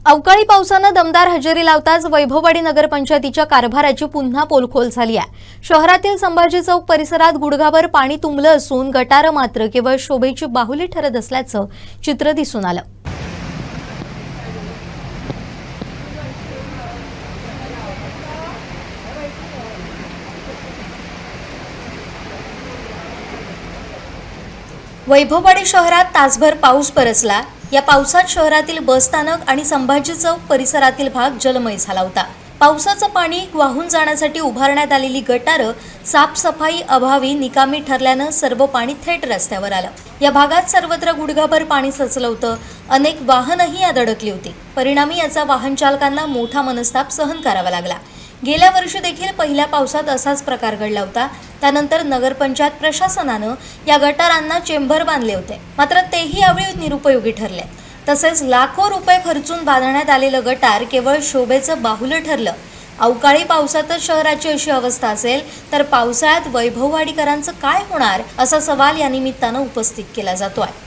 अवकाळी पावसानं दमदार हजेरी लावताच वैभववाडी नगरपंचायतीच्या कारभाराची पुन्हा पोलखोल झाली आहे। शहरातील संभाजी चौक परिसरात गुडघाभर पाणी तुंबलं असून गटारं मात्र केवळ शोभेची बाहुली ठरत असल्याचं चित्र दिसून आलं। वैभववाडी शहरात तासभर पाऊस बरसला। या पावसात शहरातील बसस्थानक आणि संभाजी चौक परिसरातील भाग जलमय झाला होता। पावसाचं पाणी वाहून जाण्यासाठी उभारण्यात आलेली गटारं साफसफाई अभावी निकामी ठरल्यानं सर्व पाणी थेट रस्त्यावर आलं। या भागात सर्वत्र गुडघाभर पाणी साचलं होतं। अनेक वाहनंही यात अडकली होती। परिणामी याचा वाहन चालकांना मोठा मनस्ताप सहन करावा लागला। गेल्या वर्षी देखील पहिल्या पावसात असाच प्रकार घडला होता। त्यानंतर नगरपंचायत प्रशासनानं या गटारांना चेंबर बांधले होते, मात्र तेही यावेळी निरुपयोगी ठरले। तसेच लाखो रुपये खर्चून बांधण्यात आलेलं गटार केवळ शोभेचं बाहुलं ठरलं। अवकाळी पावसातच शहराची अशी अवस्था असेल तर पावसाळ्यात वैभववाडीकरांचं काय होणार, असा सवाल या निमित्तानं उपस्थित केला जातोय।